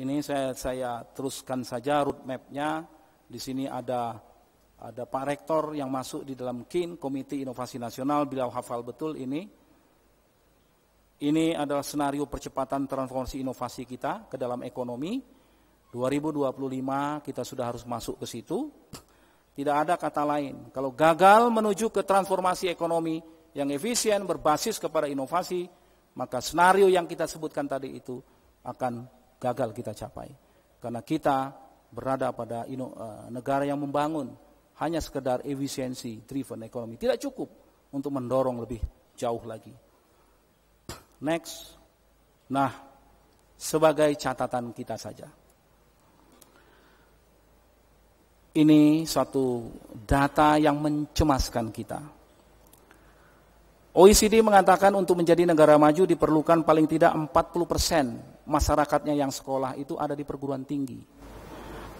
Ini saya teruskan saja roadmap-nya. Di sini ada Pak Rektor yang masuk di dalam KIN, Komite Inovasi Nasional, beliau hafal betul ini. Ini adalah senario percepatan transformasi inovasi kita ke dalam ekonomi. 2025 kita sudah harus masuk ke situ. Tidak ada kata lain. Kalau gagal menuju ke transformasi ekonomi yang efisien berbasis kepada inovasi, maka senario yang kita sebutkan tadi itu akan gagal kita capai. Karena kita berada pada negara yang membangun hanya sekedar efisiensi driven ekonomi. Tidak cukup untuk mendorong lebih jauh lagi. Next. Nah, sebagai catatan kita saja. Ini suatu data yang mencemaskan kita. OECD mengatakan untuk menjadi negara maju diperlukan paling tidak 40% masyarakatnya yang sekolah itu ada di perguruan tinggi.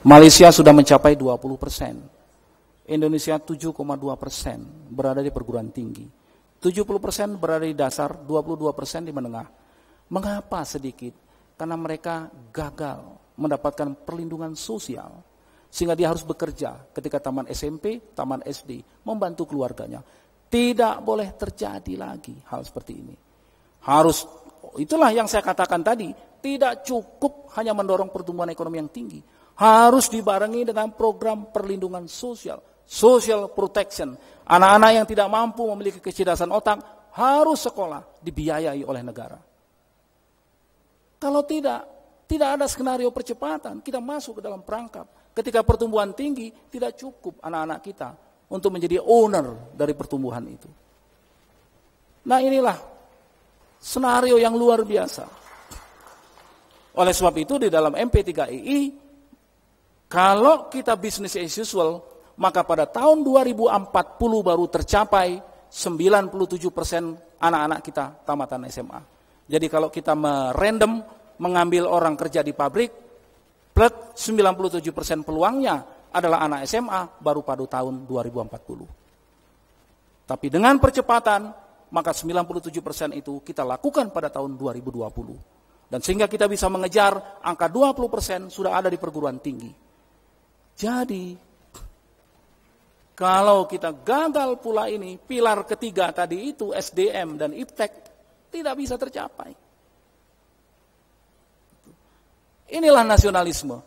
Malaysia sudah mencapai 20%. Indonesia 7,2% berada di perguruan tinggi. 70% berada di dasar, 22% di menengah. Mengapa sedikit? Karena mereka gagal mendapatkan perlindungan sosial. Sehingga dia harus bekerja ketika taman SMP, taman SD, membantu keluarganya. Tidak boleh terjadi lagi hal seperti ini. Itulah yang saya katakan tadi, tidak cukup hanya mendorong pertumbuhan ekonomi yang tinggi. Harus dibarengi dengan program perlindungan sosial, social protection. Anak-anak yang tidak mampu memiliki kecerdasan otak harus sekolah, dibiayai oleh negara. Kalau tidak ada skenario percepatan, kita masuk ke dalam perangkap. Ketika pertumbuhan tinggi, tidak cukup anak-anak kita untuk menjadi owner dari pertumbuhan itu. Nah, inilah senario yang luar biasa. Oleh sebab itu di dalam MP3II, kalau kita business as usual, maka pada tahun 2040 baru tercapai 97% anak-anak kita tamatan SMA. Jadi kalau kita merandom mengambil orang kerja di pabrik, plus 97% peluangnya adalah anak SMA baru pada tahun 2040. Tapi dengan percepatan, maka 97% itu kita lakukan pada tahun 2020. Dan sehingga kita bisa mengejar angka 20% sudah ada di perguruan tinggi. Jadi, kalau kita gagal pula ini, pilar ketiga tadi itu, SDM dan IPTEK, tidak bisa tercapai. Inilah nasionalisme.